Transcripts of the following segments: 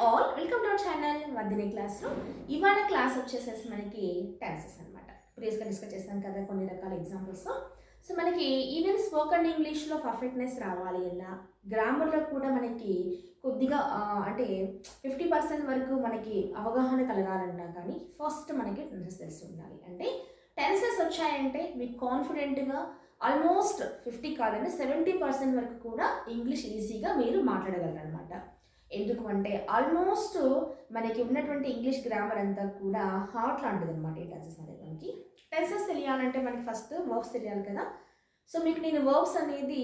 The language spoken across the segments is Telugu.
All welcome to our channel Vardhini క్లాస్లో ఇవాళ క్లాస్ వచ్చేసేసి మనకి టెన్సెస్ అనమాట. ప్రీవియస్గా డిస్కస్ చేస్తాం కదా కొన్ని రకాల ఎగ్జాంపుల్స్. సో మనకి ఈవెన్ స్పోకెన్ ఇంగ్లీష్లో పర్ఫెక్ట్నెస్ రావాలి అన్నా, గ్రామర్లో కూడా మనకి కొద్దిగా అంటే 50% వరకు మనకి అవగాహన కలగాలన్నా కానీ ఫస్ట్ మనకి టెన్సెస్ తెలిసి ఉండాలి. అంటే టెన్సెస్ వచ్చాయంటే మీకు కాన్ఫిడెంట్గా ఆల్మోస్ట్ 50 కాదండి 70% వరకు కూడా ఇంగ్లీష్ ఈజీగా మీరు మాట్లాడగలరు అనమాట. ఎందుకు అంటే ఆల్మోస్ట్ మనకి ఉన్నటువంటి ఇంగ్లీష్ గ్రామర్ అంతా కూడా హార్ట్ లాంటిది అనమాట. ఈ టెన్సెస్ అనేది మనకి టెన్సెస్ తెలియాలంటే మనకి ఫస్ట్ వర్బ్స్ తెలియాలి కదా. సో మీకు నేను వర్బ్స్ అనేది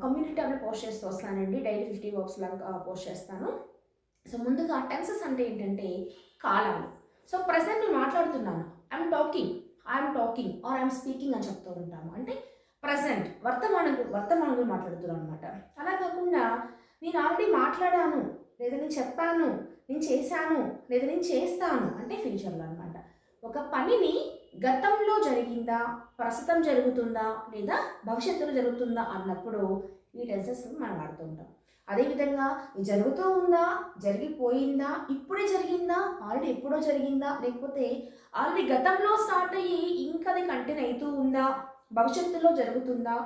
కమ్యూనిటీ ట్యాబ్లో పోస్ట్ చేస్తూ వస్తానండి. డైలీ 50 వర్బ్స్ లాగా పోస్ట్ చేస్తాను. సో ముందుగా టెన్సెస్ అంటే ఏంటంటే కాలాలు. సో ప్రజెంట్ నేను మాట్లాడుతున్నాను, I'm talking or I'm speaking అని చెప్తూ ఉంటాము. అంటే ప్రజెంట్ వర్తమానం గురించి మాట్లాడుతున్నాను అనమాట. అలా కాకుండా నేను ఆల్రెడీ మాట్లాడాను, లేదా నేను చెప్పాను, నేను చేశాను, లేదా నేను చేస్తాను అంటే ఫ్యూచర్లో అనమాట. ఒక పనిని గతంలో జరిగిందా, ప్రస్తుతం జరుగుతుందా, లేదా భవిష్యత్తులో జరుగుతుందా అన్నప్పుడు ఈ టెన్సెస్ మనం వాడుతూ ఉంటాం. అదేవిధంగా జరుగుతూ ఉందా, జరిగిపోయిందా, ఇప్పుడే జరిగిందా, ఆల్రెడీ ఎప్పుడో జరిగిందా, లేకపోతే ఆల్రెడీ గతంలో స్టార్ట్ అయ్యి ఇంకా అది కంటిన్యూ అవుతూ ఉందా, భవిష్యత్తులో జరుగుతుందా,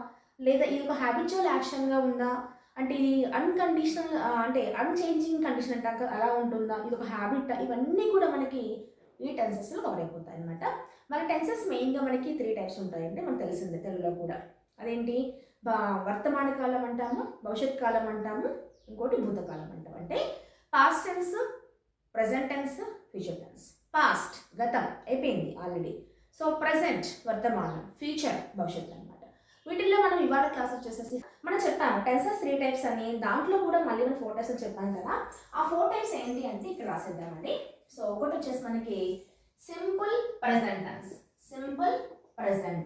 లేదా ఇది ఒక హ్యాబిచువల్ యాక్షన్గా ఉందా, అంటే ఇది అన్కండిషనల్ అంటే అన్చేంజింగ్ కండిషన్ అంటాక అలా ఉంటుందా, ఇది ఒక హ్యాబిట్, ఇవన్నీ కూడా మనకి ఈ టెన్సెస్లో కవర్ అయిపోతాయి అనమాట. మన టెన్సెస్ మెయిన్గా మనకి 3 టైప్స్ ఉంటాయండి, మనకు తెలిసిందే తెలుగులో కూడా. అదేంటి, వర్తమాన కాలం అంటాము, భవిష్యత్ కాలం అంటాము, ఇంకోటి భూతకాలం అంటాము. అంటే past tense, present tense, future tense. Past గతం అయిపోయింది ఆల్రెడీ, సో ప్రజెంట్ వర్తమానం, ఫ్యూచర్ భవిష్యత్తు అనమాట. వీటిల్లో మనం ఇవాళ క్లాస్ వచ్చేసేసి మనం చెప్పాము టెన్సెస్ 3 టైప్స్ అని. దాంట్లో కూడా మళ్ళీ మనం 4 టైప్స్ అని చెప్పాను కదా. ఆ 4 టైప్స్ ఏంటి అంటే ఇక్కడ రాసేద్దామండి. సో ఒకటి వచ్చేసి మనకి సింపుల్ ప్రెజెంట్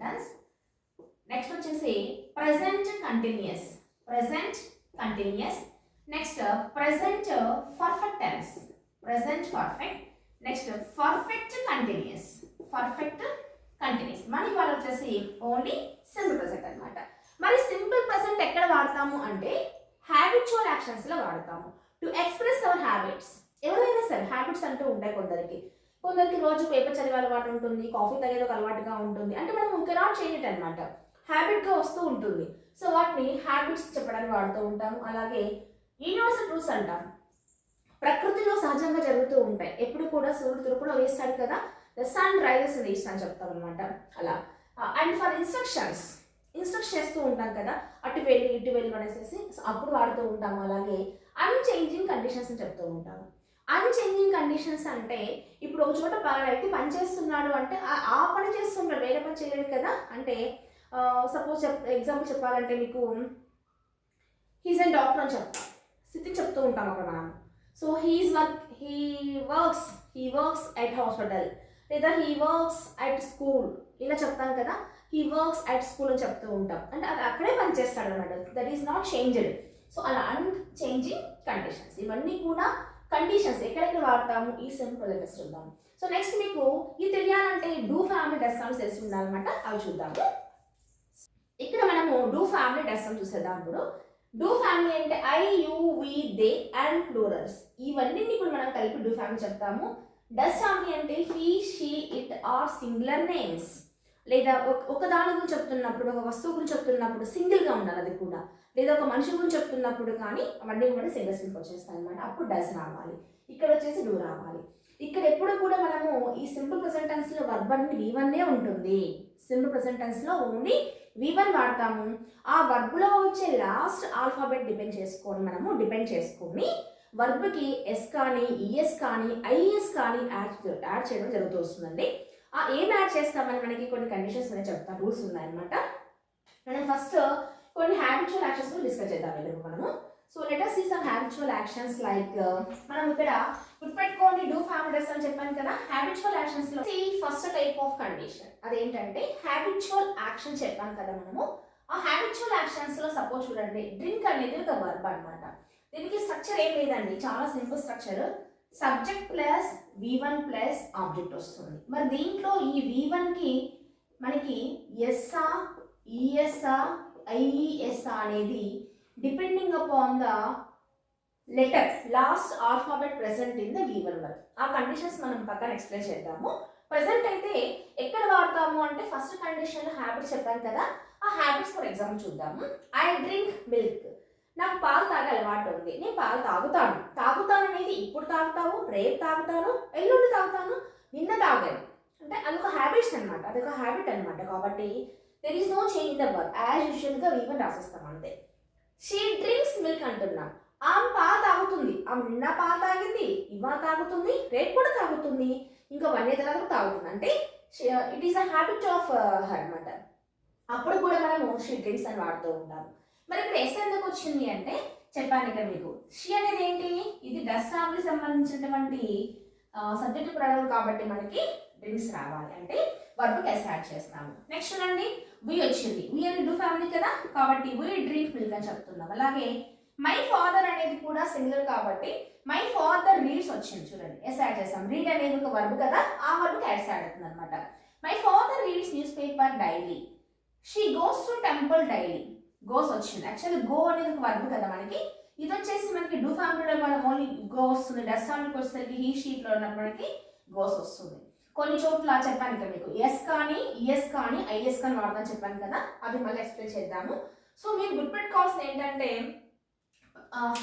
టెన్స్, నెక్స్ట్ వచ్చేసి present continuous, next present perfect tense, next perfect continuous. మరి ఇవాళ వచ్చేసి ఓన్లీ సింపుల్ ప్రెజెంట్ అనమాట. మరి సింపుల్ ప్రెజెంట్ ఎక్కడ వాడతాము అంటే హ్యాబిచువల్ యాక్షన్స్లో వాడతాము. To express our habits. ఎవరైనా సరే హ్యాబిట్స్ అంటూ ఉంటాయి కొందరికి రోజు పేపర్ చదివే అలవాటు ఉంటుంది, కాఫీ తాగేది ఒక అలవాటుగా ఉంటుంది. అంటే మనం కెనాట్ చేంజ్ ఇట్ అనమాట, హ్యాబిట్గా వస్తూ ఉంటుంది. సో వాటిని హ్యాబిట్స్ చెప్పడానికి వాడుతూ ఉంటాము. అలాగే యూనివర్సల్ ట్రూత్స్ అంటాం, ప్రకృతిలో సహజంగా జరుగుతూ ఉంటాయి. ఎప్పుడు కూడా సూర్యుడు తూర్పులో వేస్తాడు కదా, the sun rises in the east అని చెప్తాం అనమాట. అలా అండ్ ఫర్ ఇన్స్ట్రక్షన్ చేస్తూ ఉంటాం కదా, అటు వెళ్ళి ఇటు వెళ్ళి అనేసి అప్పుడు వాడుతూ ఉంటాము. అలాగే అన్చేంజింగ్ కండిషన్స్ అని చెప్తూ ఉంటాము. అన్చేంజింగ్ కండిషన్స్ అంటే ఇప్పుడు ఒక చోట అయితే పని చేస్తున్నాడు అంటే ఆ పని చేస్తుంటాడు, వేరే పని చేయలేడు కదా. అంటే సపోజ్ ఎగ్జాంపుల్ చెప్పాలంటే మీకు హీజ్ అండ్ డాక్టర్ అని చెప్తూ ఉంటాం అక్కడ మనం. So he works at hospital, లేదా హీ వర్క్స్ అట్ స్కూల్ ఇలా చెప్తాం కదా. హీ వర్క్స్ అట్ స్కూల్ అని చెప్తూ ఉంటాం, అంటే అది అక్కడే పని చేస్తాడు అనమాట. That is not changed. So అలా అన్చేంజింగ్ కండిషన్స్, ఇవన్నీ కూడా కండిషన్స్ ఎక్కడెక్కడ వాడతాము ఈ సింపుల్ ప్రెజెంట్ చూద్దాం. సో నెక్స్ట్ మీకు ఇది తెలియాలంటే డూ ఫ్యామిలీ డస్ అని తెలిసి ఉండాలన్నమాట. అవి చూద్దాము. ఇక్కడ మనము డూ ఫ్యామిలీ డస్ అని చూసేద్దాం. ఇప్పుడు డూ ఫ్యామిలీ అంటే I, you, we, they and plurals, ఇవన్నీ కూడా మనం కలిపి డూ ఫ్యామిలీ చెప్తాము. డస్ ఫ్యామిలీ అంటే he, she, it or singular names, లేదా ఒక దాని గురించి చెప్తున్నప్పుడు, ఒక వస్తువు గురించి చెప్తున్నప్పుడు సింగిల్గా ఉండాలి అది కూడా, లేదా ఒక మనిషి గురించి చెప్తున్నప్పుడు కానీ అవన్నీ కూడా సింగిల్కి వచ్చేస్తాయి అనమాట. అప్పుడు డస్ రావాలి, ఇక్కడ వచ్చేసి డూ రావాలి. ఇక్కడ ఎప్పుడు కూడా మనము ఈ సింపుల్ ప్రెజెంట్ టెన్స్లో వర్బ్ అనేది V1 ఉంటుంది. సింపుల్ ప్రెజెంట్ టెన్స్లో ఓన్లీ V1 వాడతాము. ఆ వర్బ్లో వచ్చే లాస్ట్ ఆల్ఫాబెట్ డిపెండ్ చేసుకొని వర్బ్కి ఎస్ కానీ, ఈఎస్ కానీ, ఐఎస్ కానీ యాడ్ చేయడం జరుగుతూ వస్తుందండి. ఏం యాడ్ చేస్తామని మనకి కొన్ని కండిషన్స్ అనేవి చెప్తాను, రూల్స్ ఉన్నాయన్నమాట. మనం ఫస్ట్ కొన్ని హ్యాబిచువల్ యాక్షన్స్ డిస్కస్ చేద్దాం ఇప్పుడు మనము. So let us see some habitual actions like మనం ఇక్కడ గుర్తుపెట్టుకోండి డూ ఫ్యామిలీ డస్ అని చెప్పాను కదా. హ్యాబిచువల్ యాక్షన్స్ లో ఫస్ట్ టైప్ ఆఫ్ కండిషన్ అదేంటంటే హ్యాబిచువల్ యాక్షన్ చెప్పాను కదా మనము. ఆ హ్యాబిచువల్ యాక్షన్స్ లో సపోజ్ చూడండి, డ్రింక్ అనేది ఒక వర్బ్ అనమాట. దీనికి స్ట్రక్చర్ ఏం లేదండి, చాలా simple structure. Subject plus V1 plus object వస్తుంది. మరి దీంట్లో ఈ V1కి మనకి ఎస్ఆ, ఈఎస్ఆ, ఐఈఎస్ఆ అనేది depending upon the letter last alphabet present in the given word. ఆ కండిషన్స్ మనం పక్కన ఎక్స్ప్లెయిన్ చేద్దాము. ప్రెసెంట్ అయితే ఎక్కడ వాడతాము అంటే ఫస్ట్ కండిషన్ హ్యాబిట్స్ చెప్పాను కదా, ఆ హ్యాబిట్స్ ఫర్ ఎగ్జాంపుల్ చూద్దాము. I drink milk. నాకు పాలు తాగే అలవాటు ఉంది, నేను పాలు తాగుతాను. తాగుతాను అనేది ఇప్పుడు తాగుతావు, రేపు తాగుతాను, ఎల్లుండి తాగుతాను, నిన్న తాగాను. అంటే అదొక హ్యాబిట్స్ అనమాట, అదొక హ్యాబిట్ అనమాట. కాబట్టి there is no change in the word, as యూజువల్గా వీవన్ రాసేస్తాం అంతే. షీ డ్రింక్స్ మిల్క్ అంటున్నా, ఆమె పాలు తాగుతుంది. ఆమె నిన్న పాలు తాగింది, ఇవాళ తాగుతుంది, రేపు కూడా తాగుతుంది, ఇంకా 1 year తర్వాత తాగుతుంది. అంటే it is a habit of her అనమాట. అప్పుడు కూడా మనము షీ డ్రింక్స్ అని వాడుతూ ఉంటాము. మరి ఇక్కడ ఎస్ ఎందుకు వచ్చింది అంటే చెప్పాను ఇక్కడ మీకు. షీ అనేది ఏంటి, ఇది డస్ ఫ్యామిలీ సంబంధించినటువంటి సబ్జెక్ట్ ప్రొనౌన్ కాబట్టి మనకి డ్రింక్స్ రావాలి అంటే వర్బ్కి ఎస్ యాడ్ చేస్తాము. నెక్స్ట్ చూడండి, వి వచ్చింది. వి అనేది డూ ఫ్యామిలీ కదా, కాబట్టి వి డ్రింక్ మిల్క్ అని చెప్తున్నాం. అలాగే మై ఫాదర్ అనేది కూడా సింగులర్ కాబట్టి మై ఫాదర్ రీడ్స్ వచ్చింది. చూడండి ఎస్ యాడ్ చేస్తాం. రీడ్ అనేది ఒక వర్బ్ కదా, ఆ వర్బ్కి ఎస్ యాడ్ అవుతుంది అనమాట. My father reads newspaper daily. She goes to temple daily. Goes వచ్చింది. యాక్చువల్లీ గో అనేది ఒక వర్బ్ కదా మనకి. ఇది వచ్చేసి మనకి డూ ఫ్యామిలీలో మనం ఓన్లీ గో వస్తుంది. డస్ ఫ్యామిలీకి వచ్చేసరికి హీ షీట్లో ఉన్నప్పటికీ గోస్ వస్తుంది. కొన్ని చోట్ల చెప్పాను కదా మీకు ఎస్ కానీ ఈఎస్ కానీ ఐఎస్ కానీ వాడదాం చెప్పాను కదా, అది మళ్ళీ ఎక్స్ప్లెయిన్ చేద్దాము. సో మీరు గుర్తుపెట్టుకోవాల్సింది ఏంటంటే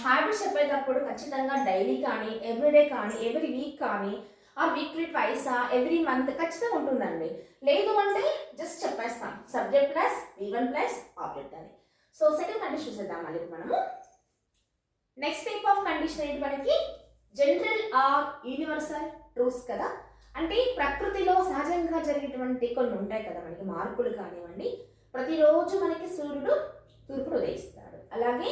హ్యాబిట్స్ చెప్పేటప్పుడు ఖచ్చితంగా డైలీ కానీ ఎవ్రీడే కానీ ఎవ్రీ వీక్ కానీ ఆ వీక్లీ ట్వైసా ఎవ్రీ మంత్ ఖచ్చితంగా ఉంటుందండి. లేదు అంటే జస్ట్ చెప్పేస్తాం subject plus V1 plus object అని. సో సెకండ్ కండిషన్ చూసేద్దాం మళ్ళీ మనము. నెక్స్ట్ టైప్ ఆఫ్ కండిషన్ ఏంటి మనకి, జనరల్ ఆర్ యూనివర్సల్ ట్రూత్స్ కదా. అంటే ప్రకృతిలో సహజంగా జరిగేటువంటి కొన్ని ఉంటాయి కదా మనకి, మార్పులు కానివ్వండి. ప్రతిరోజు మనకి సూర్యుడు తూర్పును ఉదయిస్తాడు, అలాగే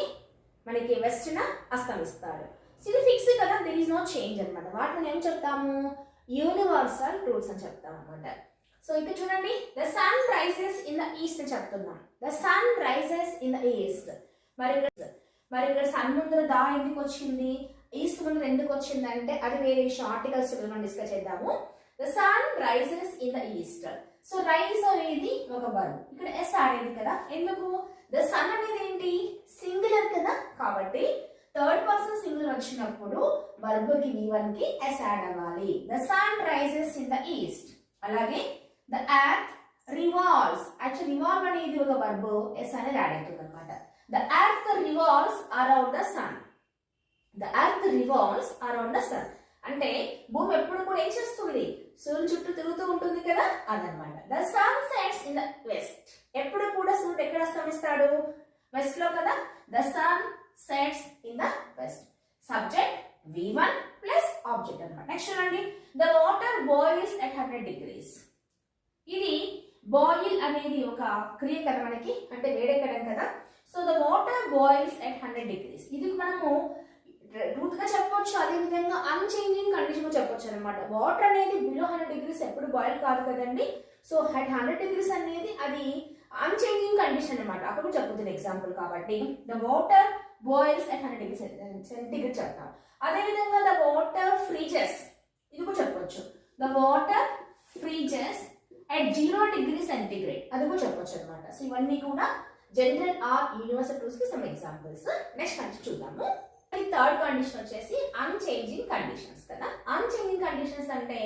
మనకి వెస్ట్న అస్తమిస్తాడు. ఇది ఫిక్స్ కదా, దెర్ ఈస్ నో చేంజ్ అనమాట. వాటిని ఏం చెప్తాము, యూనివర్సల్ ట్రూత్స్ అని చెప్తాం అనమాట. సో ఇక్కడ చూడండి, the sun rises in the east అని చెప్తున్నాం. The sun rises in the east. మరి ఇక్కడ సన్ ముందర దా ఎందుకు వచ్చింది, ఈస్ట్ ముందర ఎందుకు వచ్చింది అంటే అది వేరే విషయం, ఆర్టికల్స్ మనం డిస్కస్ చేద్దాము. The sun rises in the east. So rise అనేది ఒక వర్బ్, ఇక్కడ ఎస్ ఆడేది కదా. ఎందుకు, ద సన్ అనేది ఏంటి సింగులర్ కదా, కాబట్టి థర్డ్ పర్సన్ సింగులర్ వచ్చినప్పుడు వర్బ్ కి V1 కి ఎస్ యాడ్ అవ్వాలి. The sun rises in the east. అలాగే the earth revolves. Actual revolve అనేది ఒక వర్బ్, ఎస్ అనేది యాడ్ అవుతుంది అనమాట. The earth revolves around the sun. The earth revolves around the sun అంటే భూమి ఎప్పుడు కూడా ఏం చేస్తుంది, సూర్యుడు చుట్టూ తిరుగుతూ ఉంటుంది కదా, అదనమాట. The sun sets in the west. ఎప్పుడు కూడా సూర్యుడు ఎక్కడ అస్తమిస్తాడు, వెస్ట్ లో కదా. The sun sets in the west. Subject V1 plus object అనమాట. నెక్స్ట్ చూడండి, the water boils at 100 degrees. ఇది బాయిల్ అనేది ఒక క్రియ కదా మనకి, అంటే వేడెక్కడం కదా. So the water boils at 100 degrees. ఇది మనము ట్రూత్ గా చెప్పొచ్చు, అదే విధంగా అన్చేంజింగ్ కండిషన్ చెప్పొచ్చు అనమాట. వాటర్ అనేది బిలో 100 degrees ఎప్పుడు బాయిల్ కాదు కదండి. సో అట్ 100 degrees అనేది అది అన్చేంజింగ్ కండిషన్ అనమాట. అప్పుడు చెప్పుతుంది ఎగ్జాంపుల్ కాబట్టి. The water boils at 100 degrees centigrade చెప్తాం. అదే విధంగా ద వాటర్ ఫ్రీజెస్, ఇది కూడా చెప్పొచ్చు. The water freezes at 0 degrees centigrade, అది కూడా చెప్పొచ్చు అనమాట. సో ఇవన్నీ కూడా జనరల్ ఆర్ యూనివర్సల్ ట్రూత్స్ కి సమ్ ఎగ్జాంపుల్స్. నెక్స్ట్ కండిషన్ చూద్దాము. థర్డ్ కండిషన్ వచ్చేసి అన్చేంజింగ్ కండిషన్స్ కదా. అన్చేంజింగ్ కండిషన్స్ అంటే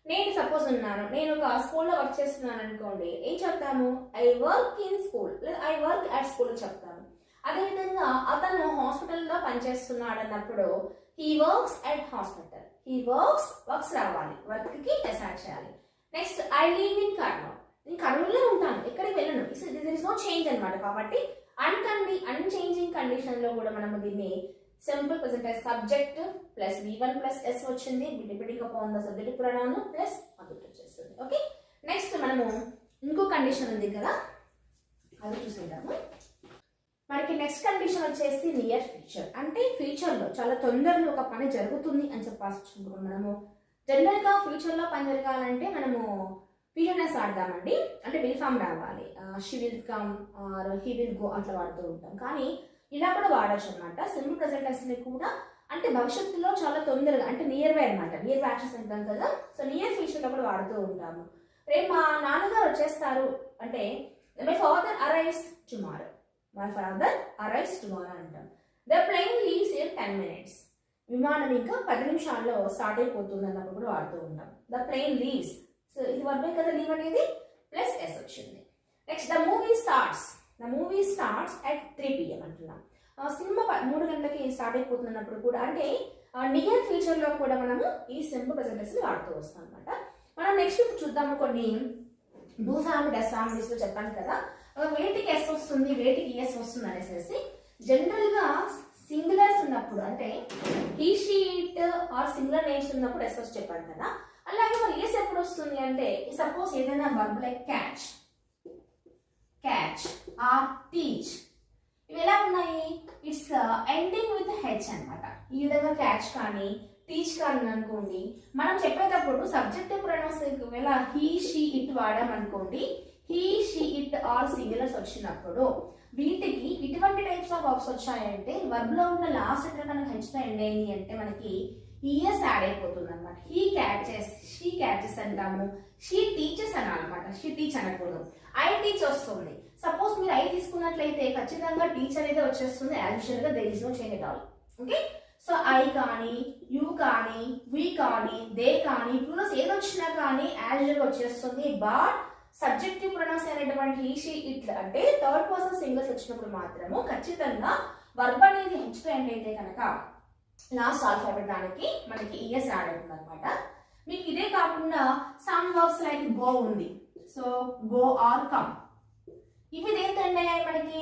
నేను సపోజ్ ఉన్నాను, నేను ఒక స్కూల్లో వర్క్ చేస్తున్నాను అనుకోండి, ఏం చెప్తాము, ఐ వర్క్ ఇన్ స్కూల్ లేదా ఐ వర్క్ అట్ స్కూల్ చెప్తాము. అదేవిధంగా అతను హాస్పిటల్లో పనిచేస్తున్నాడు అన్నప్పుడు he works at hospital. He works రావాలి, వర్క్ కి ఎస్ యాడ్ చేయాలి. Next I live in Kurnool. నేను కర్నూలులో ఉంటాను, ఎక్కడికి వెళ్ళను. దిర్ ఇస్ నో చేంజ్ అనమాట. కాబట్టి అన్చేంజింగ్ కండిషన్ లో కూడా మనము దీన్ని simple present subject plus V1 plus S వచ్చింది, depending upon the subject pronoun plus object వచ్చేస్తుంది. ఓకే, నెక్స్ట్ మనము ఇంకో కండిషన్ ఉంది కదా, అది చూసేద్దాము. మనకి నెక్స్ట్ కండిషన్ వచ్చేసి నియర్ ఫ్యూచర్. అంటే ఫ్యూచర్ లో చాలా తొందరలో ఒక పని జరుగుతుంది అని చెప్పాల్సి మనము. జనరల్ గా ఫ్యూచర్ లో పని జరగాలంటే మనము ఫ్యూచర్నెస్ వాడదామండి, అంటే విల్ ఫామ్ రావాలి. She will come or he will go అట్లా వాడుతూ ఉంటాం. కానీ ఇలా కూడా వాడచ్చు అనమాట. సింపుల్ ప్రెజెంట్ టెన్స్ ని కూడా అంటే భవిష్యత్తులో చాలా తొందరగా, అంటే నియర్ బై అనమాట. నియర్ బై యాక్షన్స్ అంటాం కదా. సో నియర్ ఫ్యూచర్ లో కూడా వాడుతూ ఉంటాము. రేపు మా నాన్నగారు వచ్చేస్తారు అంటే my father arrives tomorrow. My father arrives tomorrow అంటాం. The plane leaves in 10 minutes. విమానం ఇంకా 10 నిమిషాల్లో స్టార్ట్ అయిపోతుంది అన్నప్పుడు కూడా వాడుతూ ఉంటాం. The plane leaves. సో ఇది వర్బే కదా లీవ్ అనేది, ప్లస్ ఎస్ వచ్చింది. Next the movie starts. The movie starts at 3 PM అంటున్నాం. సినిమా 3 గంటలకి స్టార్ట్ అయిపోతున్నప్పుడు కూడా, అంటే నియర్ ఫ్యూచర్ లో కూడా మనము ఈ సింపుల్ ప్రెజెంట్ వాడుతూ వస్తాం అనమాట. మనం నెక్స్ట్ చూద్దాము కొన్ని డూ ఫ్యామిలీ డస్ ఫ్యామిలీస్ లో చెప్పాను కదా, వేటికి ఎస్ వస్తుంది వేటికి ఎస్ వస్తుంది అనేసి. జనరల్ గా సింగులర్స్ ఉన్నప్పుడు, అంటే he she it or singular names ఉన్నప్పుడు ఎస్ వచ్చి చెప్పాను కదా. అలాగే మరి ఎస్ ఎప్పుడు వస్తుంది అంటే, సపోజ్ ఏదైనా verb like catch, catch or teach, ఇవి ఎలా ఉన్నాయి, ఇట్స్ ఎండింగ్ విత్ హెచ్ అనమాట. ఈ విధంగా క్యాచ్ కానీ టీచ్ కానీ అనుకోండి, మనం చెప్పేటప్పుడు సబ్జెక్టివ్ ప్రొనౌన్స్ ఒకవేళ హీ షీ ఇట్ వాడామనుకోండి, he she it are singulars వచ్చినప్పుడు వీటికి ఇటువంటి టైప్స్ ఆఫ్ వర్బ్స్ వచ్చాయంటే వర్బ్ లో ఉన్న లాస్ట్ లెటర్ కనుక హెచ్ తో ఎండ్ అయింది అంటే మనకి ఈఎస్ యాడ్ అయిపోతుంది అనమాట. హీ క్యాచెస్, షీ క్యాచెస్ అంటాము, షీ టీచర్స్ అనాలన్నమాట. షీ టీచ్ అనకూడదు. ఐ టీచ్ వస్తుంది. సపోజ్ మీరు ఐ తీసుకున్నట్లయితే ఖచ్చితంగా టీచ్ అనేది వచ్చేస్తుంది. యాజ్ యూజువల్ గా there is no change at all. Okay, so I కానీ యూ కానీ వి కానీ దే కానీ ప్లస్ ఏదొచ్చినా కానీ యాజ్ యూజువల్ వచ్చేస్తుంది. బట్ సబ్జెక్టివ్ ప్రొనౌన్స్ అనేటువంటి హీ షీ ఇట్ అంటే థర్డ్ పర్సన్ సింగిల్స్ వచ్చినప్పుడు మాత్రము ఖచ్చితంగా వర్బ్ అనేది హెచ్ తో ఎండ్ అయితే కనుక లాస్ట్ ఆల్ఫాబెట్ దానికి మనకి ఈఎస్ యాడ్ అవుతుంది అనమాట. మీకు ఇదే కాకుండా సమ్ వర్బ్స్ లైక్ గో ఉంది. సో గో ఆర్ కమ్, ఇవి దేంతండి మనకి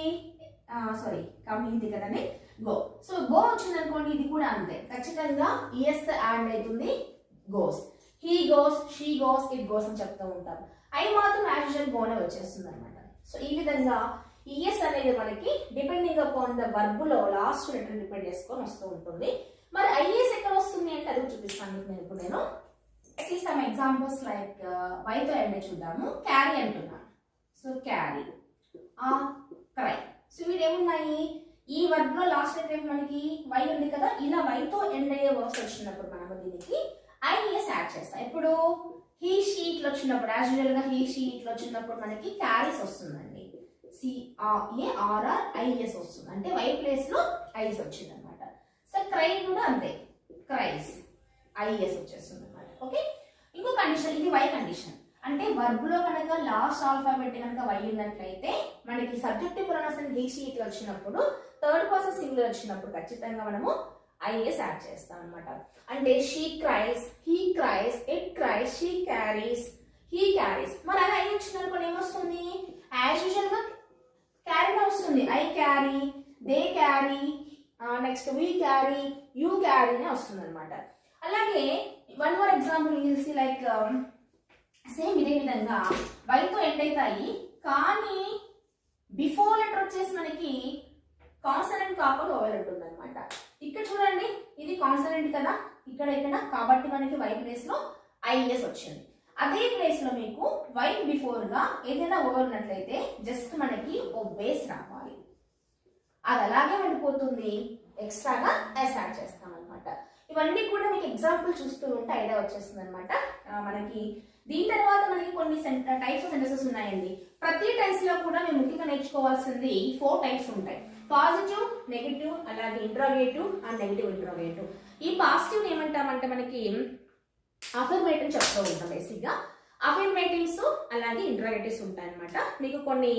సారీ కమ్ ఇది కదండి గో. సో గో వచ్చింది అనుకోండి, ఇది కూడా అంతే, ఖచ్చితంగా ఈఎస్ యాడ్ అవుతుంది. Goes, he goes, she goes, it goes అని చెప్తూ ఉంటాం. ఐ మాత్రం యాజ్ యూజువల్ గోనే వచ్చేస్తుంది అనమాట. సో ఈ విధంగా ఈఎస్ అనేది మనకి డిపెండింగ్ అపాన్ ద వర్బ్ లో లాస్ట్ లెటర్ డిపెండ్ చేసుకొని వస్తూ ఉంటుంది. మరి ఐఎస్ ఎక్కడ వస్తుంది అంటే అది చూపిస్తాను నేను ఇప్పుడు. నేను సమ్ ఎగ్జాంపుల్స్ లైక్ వైతో ఎండ్ చూద్దాము. క్యారీ అంటున్నాను. So carry, cry. సో వీడు ఏమున్నాయి, ఈ వర్బ్ లో లాస్ట్ లెటర్ మనకి వై ఉంది కదా, ఇలా వైతో ఎండ్ అయ్యే వర్బ్స్ వచ్చినప్పుడు మనము దీనికి ఐఎస్ యాడ్ చేస్తాం. ఇప్పుడు హీ షీ ఇట్లా వచ్చినప్పుడు యాజ్ యూజువల్ గా హీ షీ ఇట్లా వచ్చినప్పుడు మనకి క్యారీస్ వస్తుందండి. CRARIS వస్తుంది, అంటే వై ప్లేస్ లో ఐస్ వచ్చింది అనమాట. సో క్రై కూడా అంతే, క్రైస్, ఐఎస్ వచ్చేస్తుంది అనమాట. ఓకే, ఇంకో కండిషన్, ఇది వై కండిషన్. అంటే వర్బ్ లో కనుక లాస్ట్ ఆల్ఫాబెట్ కనుక వై ఉన్నట్లయితే మనకి సబ్జెక్టివ్ ప్రొనౌన్స్ హీ షీ ఇట్లా వచ్చినప్పుడు థర్డ్ పర్సన్ సింగులర్ వచ్చినప్పుడు ఖచ్చితంగా మనము ఐఎస్ యాడ్ చేస్తాం అనమాట. అంటే she cries, he cries, it cries, she carries, he carries. మరి అలా ఐ వచ్చినప్పుడు ఏమొస్తుంది, యాజ్ యూజువల్ గా క్యారీ వస్తుంది. I carry, they carry, next we carry, you carry అని వస్తుంది అనమాట. అలాగే one more example you see like same ఇదే విధంగా వైతో ఎండ్ అవుతాయి, కానీ బిఫోర్ లెటర్ వచ్చేసి మనకి కాన్సనెంట్ కాకుండా ఓవర్ ఉంటుంది అనమాట. ఇక్కడ చూడండి, ఇది కాన్సనెంట్ కదా ఇక్కడ ఇక్కడ, కాబట్టి మనకి వై ప్లేస్ లో ఐఎస్ వచ్చింది. అదే ప్లేస్ లో మీకు వై బిఫోర్ గా ఏదైనా ఓవర్ ఉన్నట్లయితే జస్ట్ మనకి ఓ బేస్ రావాలి, అది అలాగే ఉండిపోతుంది. ఎక్స్ట్రాగా ఎస్ యాడ్ చేస్తాం అనమాట. ఇవన్నీ కూడా మీకు ఎగ్జాంపుల్ చూస్తూ ఉంటే ఐడియా వచ్చేస్తుంది అనమాట మనకి. దీని తర్వాత మనకి కొన్ని టైప్స్ ఆఫ్ సెంటెన్సెస్ ఉన్నాయండి. ప్రతి టెన్స్ లో కూడా మేము ముఖ్యంగా నేర్చుకోవాల్సింది 4 టైప్స్ ఉంటాయి. పాజిటివ్, నెగిటివ్, అలాగే ఇంట్రోగేటివ్ అండ్ నెగిటివ్ ఇంట్రోగేటివ్. ఈ పాజిటివ్ ఏమంటామంటే మనకి అఫర్మేటివ్ చెప్తూ ఉంటాం. బేసిక్ గా అఫర్మేటివ్స్ అలాగే ఇంట్రోగేటివ్స్ ఉంటాయి అనమాట. మీకు కొన్ని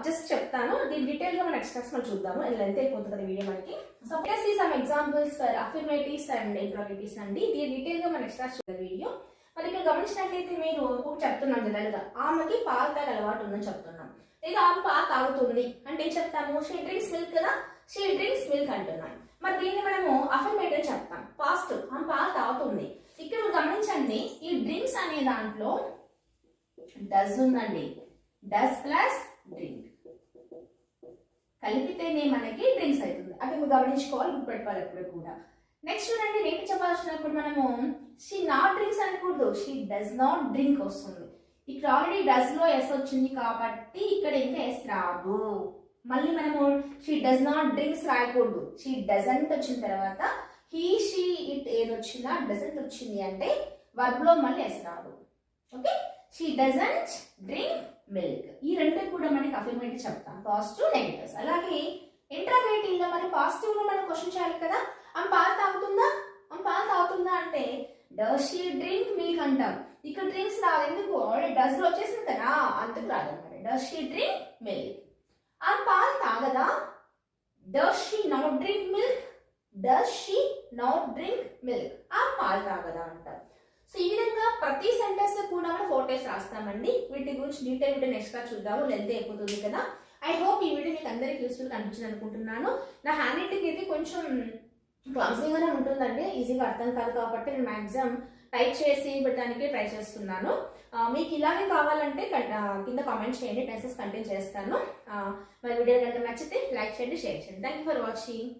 జస్ట్ చెప్తాను, దీని డీటెయిల్ గా మనం ఎక్స్ట్రాక్ట్స్ మనం చూద్దాము, లెంత్ అయిపోతుంది కదా వీడియో మనకి. సో ప్లస్ ఈ సమ్ ఎగ్జాంపుల్స్ ఫర్ అఫర్మేటివ్స్ అండ్ ఇంట్రోగేటివ్స్ అండి. దీని డీటెయిల్ గా మనం ఎక్స్ట్రాక్ట్స్ చూద్దాం వీడియో. మరి ఇక్కడ గమనించినట్లయితే మీరు చెప్తున్నాం జనరల్ గా ఆమెకి పాలు తాగే అలవాటు ఉందని చెప్తున్నాం, లేదా ఆమె పాలు తాగుతుంది అంటే ఏం చెప్తాము, షీ డ్రింక్స్ మిల్క్ కదా, షీ డ్రింక్స్ మిల్క్ అంటున్నాం. మరి దీన్ని మనము అఫర్మేటివ్ చెప్తాం, పాజిటివ్, ఆమె పాలు తాగుతుంది. ఇక్కడ గమనించండి, ఈ డ్రింక్స్ అనే దాంట్లో డస్ ఉందండి, డస్ ప్లస్ డ్రింక్ కలిపితేనే మనకి డ్రింక్స్ అవుతుంది. అది మీరు గమనించుకోవాలి, గుర్తుపెట్టుకోవాలి ఎప్పుడు కూడా. నెక్స్ట్ చూడండి, రేపు చెప్పాల్సినప్పుడు మనము షీ నాట్ డ్రింక్స్ అనకూడదు, షీ డస్ నాట్ డ్రింక్ వస్తుంది. ఇక్కడ ఆల్రెడీ డస్ లో ఎస్ వచ్చింది కాబట్టి ఇక్కడ ఇంకా ఎస్ రాదు. మళ్ళీ మనము షీ డస్ నాట్ డ్రింక్స్ రాయకూడదు, షీ డజంట్ వచ్చిన తర్వాత హీ షీ ఇట్ ఏది వచ్చినా డజంట్ వచ్చింది అంటే వర్బ్ లో మళ్ళీ ఎస్ రాదు. Okay, she doesn't drink milk. ఈ రెండు కూడా మనకి అఫర్మేటివ్ చెప్తాం, పాజిటివ్ నెగటివ్స్. అలాగే ఇంట్రాగేటివ్ లో మరి పాజిటివ్ లో మనం క్వశ్చన్ చేయాలి కదా. ఆమె పాలు తాగుతుందా, ఆమె పాలు తాగుతుందా అంటే డస్ షీ డ్రింక్ మిల్క్ అంటాం. ఇక్కడ డ్రింక్స్ రాదు, ఎందుకు ఆల్రెడీ డస్ లో వచ్చేసింది కదా, అందుకు రాదన్నమాట. Does she drink milk. ఆమె పాలు తాగదా, does she not drink milk, does she not drink milk. ఆమె పాలు తాగదా అంటారు. సో ఈ విధంగా ప్రతి సెంటెన్స్ కూడా మనం 4 టైమ్స్ రాస్తామండి. వీటి గురించి డీటెయిల్ వీడియో నెక్స్ట్ గా చూద్దాము, లెంత్ అయిపోతుంది కదా. ఐ హోప్ ఈ వీడియో మీకు అందరికి యూస్ఫుల్ కనిపించింది అనుకుంటున్నాను. నా హ్యాండ్ రైటింగ్ అయితే కొంచెం క్లామ్సీగానే ఉంటుందండి, ఈజీగా అర్థం కాదు కాబట్టి నేను మ్యాక్సిమం టైప్ చేసి పెట్టడానికి ట్రై చేస్తున్నాను. మీకు ఇలాగే కావాలంటే కింద కామెంట్ చేయండి, టెన్సెస్ కంటిన్యూ చేస్తాను. మరి వీడియో కనుక నచ్చితే లైక్ చేయండి, షేర్ చేయండి. Thank you for watching.